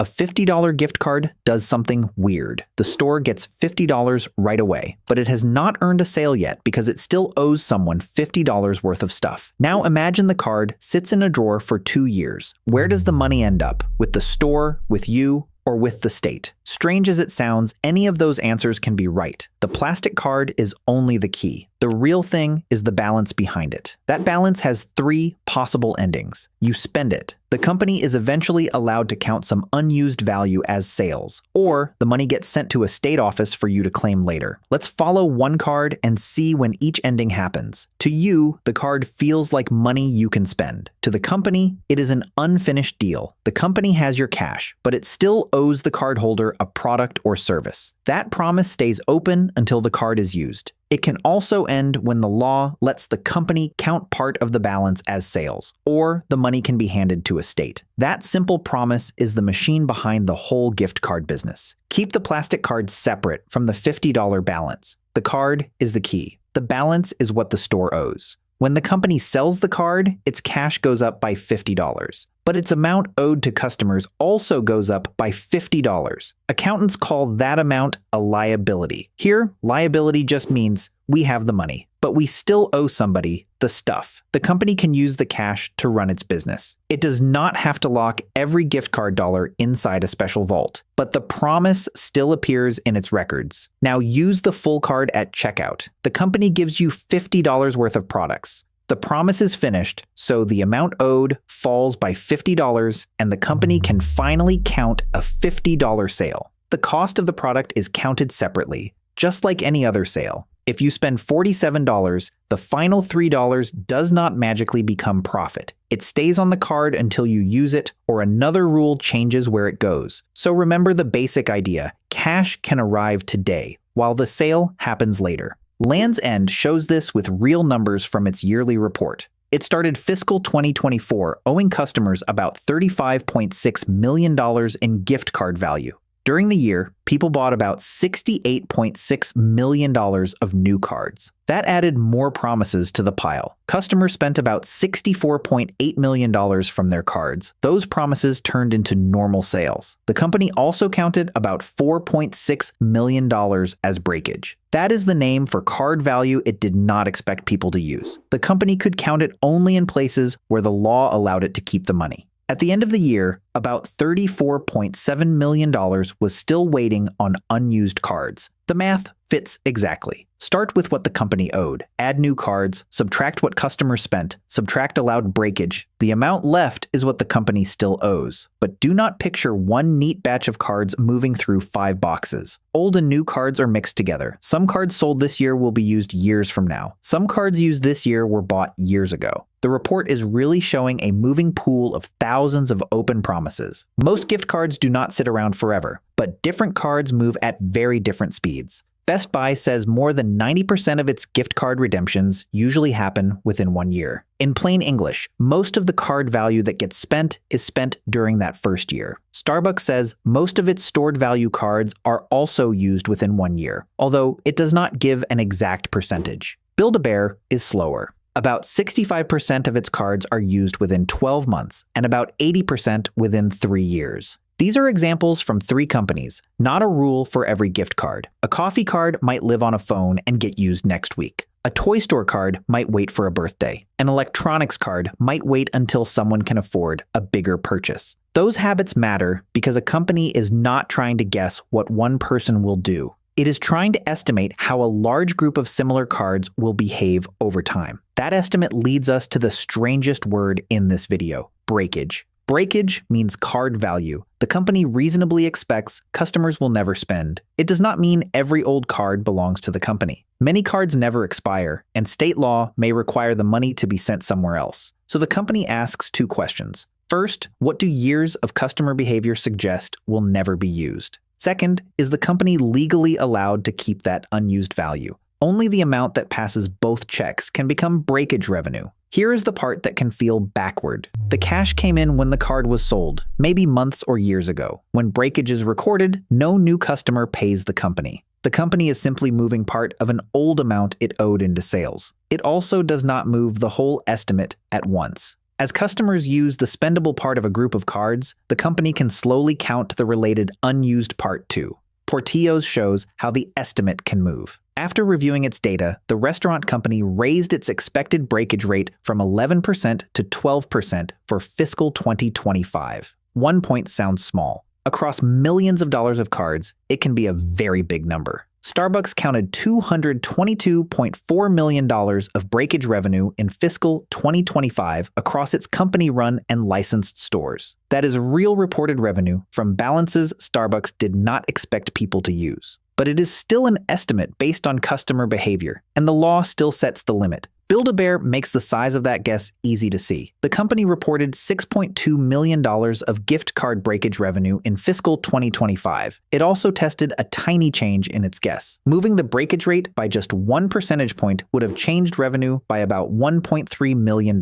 A $50 gift card does something weird. The store gets $50 right away, but it has not earned a sale yet because it still owes someone $50 worth of stuff. Now imagine the card sits in a drawer for 2 years. Where does the money end up? With the store, with you, or with the state? Strange as it sounds, any of those answers can be right. The plastic card is only the key. The real thing is the balance behind it. That balance has 3 possible endings. You spend it. The company is eventually allowed to count some unused value as sales, or the money gets sent to a state office for you to claim later. Let's follow one card and see when each ending happens. To you, the card feels like money you can spend. To the company, it is an unfinished deal. The company has your cash, but it still owes the cardholder a product or service. That promise stays open until the card is used. It can also end when the law lets the company count part of the balance as sales, or the money can be handed to a state. That simple promise is the machine behind the whole gift card business. Keep the plastic card separate from the $50 balance. The card is the key. The balance is what the store owes. When the company sells the card, its cash goes up by $50, but its amount owed to customers also goes up by $50. Accountants call that amount a liability. Here, liability just means we have the money, but we still owe somebody the stuff. The company can use the cash to run its business. It does not have to lock every gift card dollar inside a special vault, but the promise still appears in its records. Now use the full card at checkout. The company gives you $50 worth of products. The promise is finished, so the amount owed falls by $50 and the company can finally count a $50 sale. The cost of the product is counted separately, just like any other sale. If you spend $47, the final $3 does not magically become profit. It stays on the card until you use it, or another rule changes where it goes. So remember the basic idea: cash can arrive today, while the sale happens later. Land's End shows this with real numbers from its yearly report. It started fiscal 2024 owing customers about $35.6 million in gift card value. During the year, people bought about $68.6 million of new cards. That added more promises to the pile. Customers spent about $64.8 million from their cards. Those promises turned into normal sales. The company also counted about $4.6 million as breakage. That is the name for card value it did not expect people to use. The company could count it only in places where the law allowed it to keep the money. At the end of the year, about $34.7 million was still waiting on unused cards. The math fits exactly. Start with what the company owed, add new cards, subtract what customers spent, subtract allowed breakage. The amount left is what the company still owes. But do not picture one neat batch of cards moving through 5 boxes. Old and new cards are mixed together. Some cards sold this year will be used years from now. Some cards used this year were bought years ago. The report is really showing a moving pool of thousands of open promises. Most gift cards do not sit around forever, but different cards move at very different speeds. Best Buy says more than 90% of its gift card redemptions usually happen within 1 year. In plain English, most of the card value that gets spent is spent during that first year. Starbucks says most of its stored value cards are also used within 1 year, although it does not give an exact percentage. Build-A-Bear is slower. About 65% of its cards are used within 12 months and about 80% within 3 years. These are examples from 3 companies, not a rule for every gift card. A coffee card might live on a phone and get used next week. A toy store card might wait for a birthday. An electronics card might wait until someone can afford a bigger purchase. Those habits matter because a company is not trying to guess what one person will do. It is trying to estimate how a large group of similar cards will behave over time. That estimate leads us to the strangest word in this video: breakage. Breakage means card value. The company reasonably expects customers will never spend. It does not mean every old card belongs to the company. Many cards never expire, and state law may require the money to be sent somewhere else. So the company asks 2 questions. First, what do years of customer behavior suggest will never be used? Second, is the company legally allowed to keep that unused value? Only the amount that passes both checks can become breakage revenue. Here is the part that can feel backward. The cash came in when the card was sold, maybe months or years ago. When breakage is recorded, no new customer pays the company. The company is simply moving part of an old amount it owed into sales. It also does not move the whole estimate at once. As customers use the spendable part of a group of cards, the company can slowly count the related unused part too. Portillo's shows how the estimate can move. After reviewing its data, the restaurant company raised its expected breakage rate from 11% to 12% for fiscal 2025. 1 point sounds small. Across millions of dollars of cards, it can be a very big number. Starbucks counted $222.4 million of breakage revenue in fiscal 2025 across its company-run and licensed stores. That is real reported revenue from balances Starbucks did not expect people to use. But it is still an estimate based on customer behavior, and the law still sets the limit. Build-A-Bear makes the size of that guess easy to see. The company reported $6.2 million of gift card breakage revenue in fiscal 2025. It also tested a tiny change in its guess. Moving the breakage rate by just 1 percentage point would have changed revenue by about $1.3 million.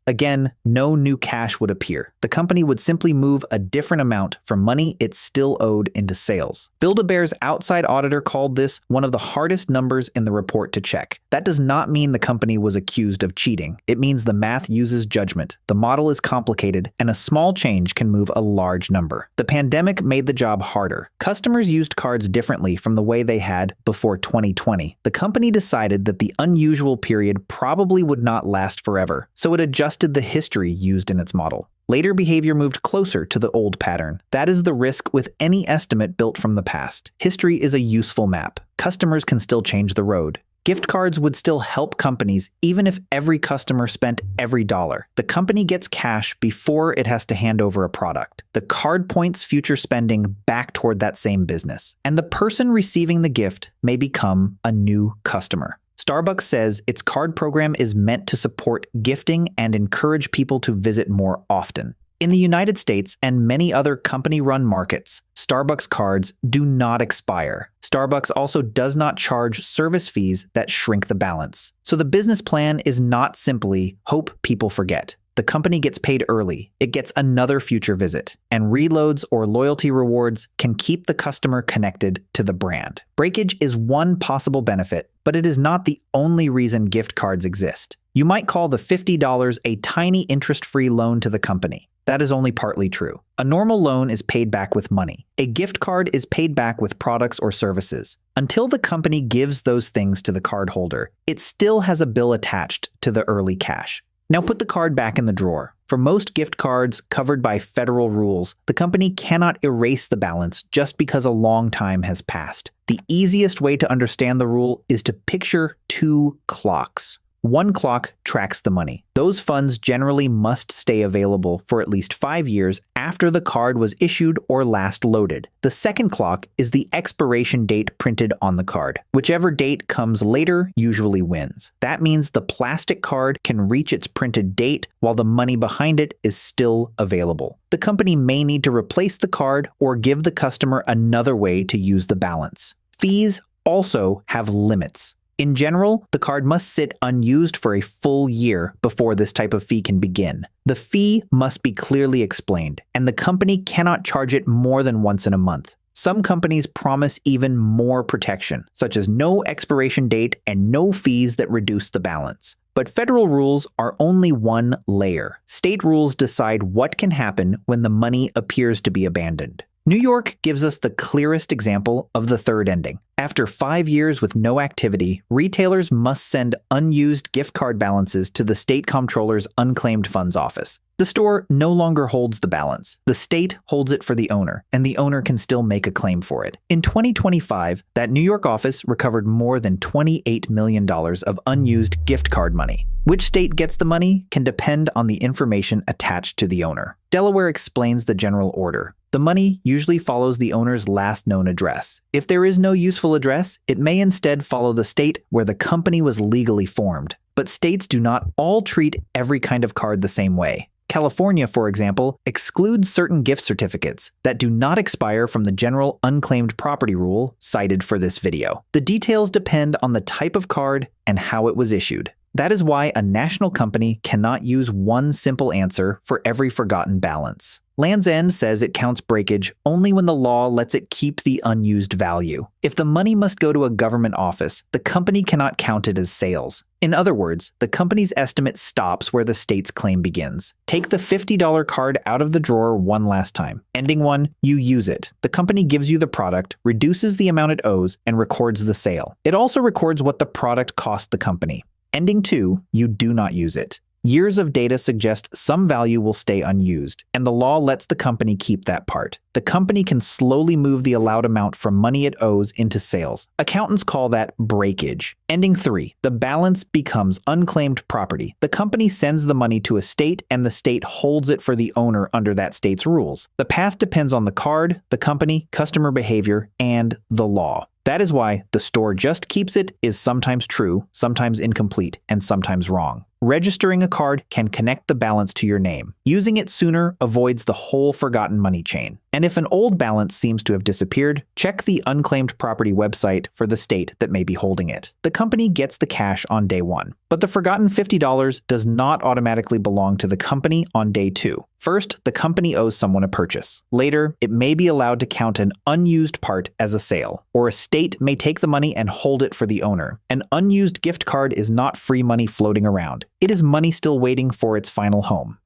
Again, no new cash would appear. The company would simply move a different amount from money it still owed into sales. Build-A-Bear's outside auditor called this one of the hardest numbers in the report to check. That does not mean the company was accused of cheating. It means the math uses judgment. The model is complicated, and a small change can move a large number. The pandemic made the job harder. Customers used cards differently from the way they had before 2020. The company decided that the unusual period probably would not last forever, so it adjusted the history used in its model. Later behavior moved closer to the old pattern. That is the risk with any estimate built from the past. History is a useful map. Customers can still change the road. Gift cards would still help companies even if every customer spent every dollar. The company gets cash before it has to hand over a product. The card points future spending back toward that same business. And the person receiving the gift may become a new customer. Starbucks says its card program is meant to support gifting and encourage people to visit more often. In the United States and many other company-run markets, Starbucks cards do not expire. Starbucks also does not charge service fees that shrink the balance. So the business plan is not simply hope people forget. The company gets paid early, it gets another future visit, and reloads or loyalty rewards can keep the customer connected to the brand. Breakage is one possible benefit, but it is not the only reason gift cards exist. You might call the $50 a tiny interest-free loan to the company. That is only partly true. A normal loan is paid back with money. A gift card is paid back with products or services. Until the company gives those things to the cardholder, it still has a bill attached to the early cash. Now put the card back in the drawer. For most gift cards covered by federal rules, the company cannot erase the balance just because a long time has passed. The easiest way to understand the rule is to picture two clocks. One clock tracks the money. Those funds generally must stay available for at least 5 years after the card was issued or last loaded. The second clock is the expiration date printed on the card. Whichever date comes later usually wins. That means the plastic card can reach its printed date while the money behind it is still available. The company may need to replace the card or give the customer another way to use the balance. Fees also have limits. In general, the card must sit unused for a full year before this type of fee can begin. The fee must be clearly explained, and the company cannot charge it more than once in a month. Some companies promise even more protection, such as no expiration date and no fees that reduce the balance. But federal rules are only one layer. State rules decide what can happen when the money appears to be abandoned. New York gives us the clearest example of the third ending. After 5 years with no activity, retailers must send unused gift card balances to the state comptroller's unclaimed funds office. The store no longer holds the balance. The state holds it for the owner, and the owner can still make a claim for it. In 2025, that New York office recovered more than $28 million of unused gift card money. Which state gets the money can depend on the information attached to the owner. Delaware explains the general order. The money usually follows the owner's last known address. If there is no useful address, it may instead follow the state where the company was legally formed. But states do not all treat every kind of card the same way. California, for example, excludes certain gift certificates that do not expire from the general unclaimed property rule cited for this video. The details depend on the type of card and how it was issued. That is why a national company cannot use one simple answer for every forgotten balance. Land's End says it counts breakage only when the law lets it keep the unused value. If the money must go to a government office, the company cannot count it as sales. In other words, the company's estimate stops where the state's claim begins. Take the $50 card out of the drawer one last time. Ending 1, you use it. The company gives you the product, reduces the amount it owes, and records the sale. It also records what the product cost the company. Ending 2, you do not use it. Years of data suggest some value will stay unused, and the law lets the company keep that part. The company can slowly move the allowed amount from money it owes into sales. Accountants call that breakage. Ending 3, the balance becomes unclaimed property. The company sends the money to a state, and the state holds it for the owner under that state's rules. The path depends on the card, the company, customer behavior, and the law. That is why the store just keeps it is sometimes true, sometimes incomplete, and sometimes wrong. Registering a card can connect the balance to your name. Using it sooner avoids the whole forgotten money chain. And if an old balance seems to have disappeared, check the unclaimed property website for the state that may be holding it. The company gets the cash on day 1, but the forgotten $50 does not automatically belong to the company on day 2. First, the company owes someone a purchase. Later, it may be allowed to count an unused part as a sale, or a state may take the money and hold it for the owner. An unused gift card is not free money floating around. It is money still waiting for its final home.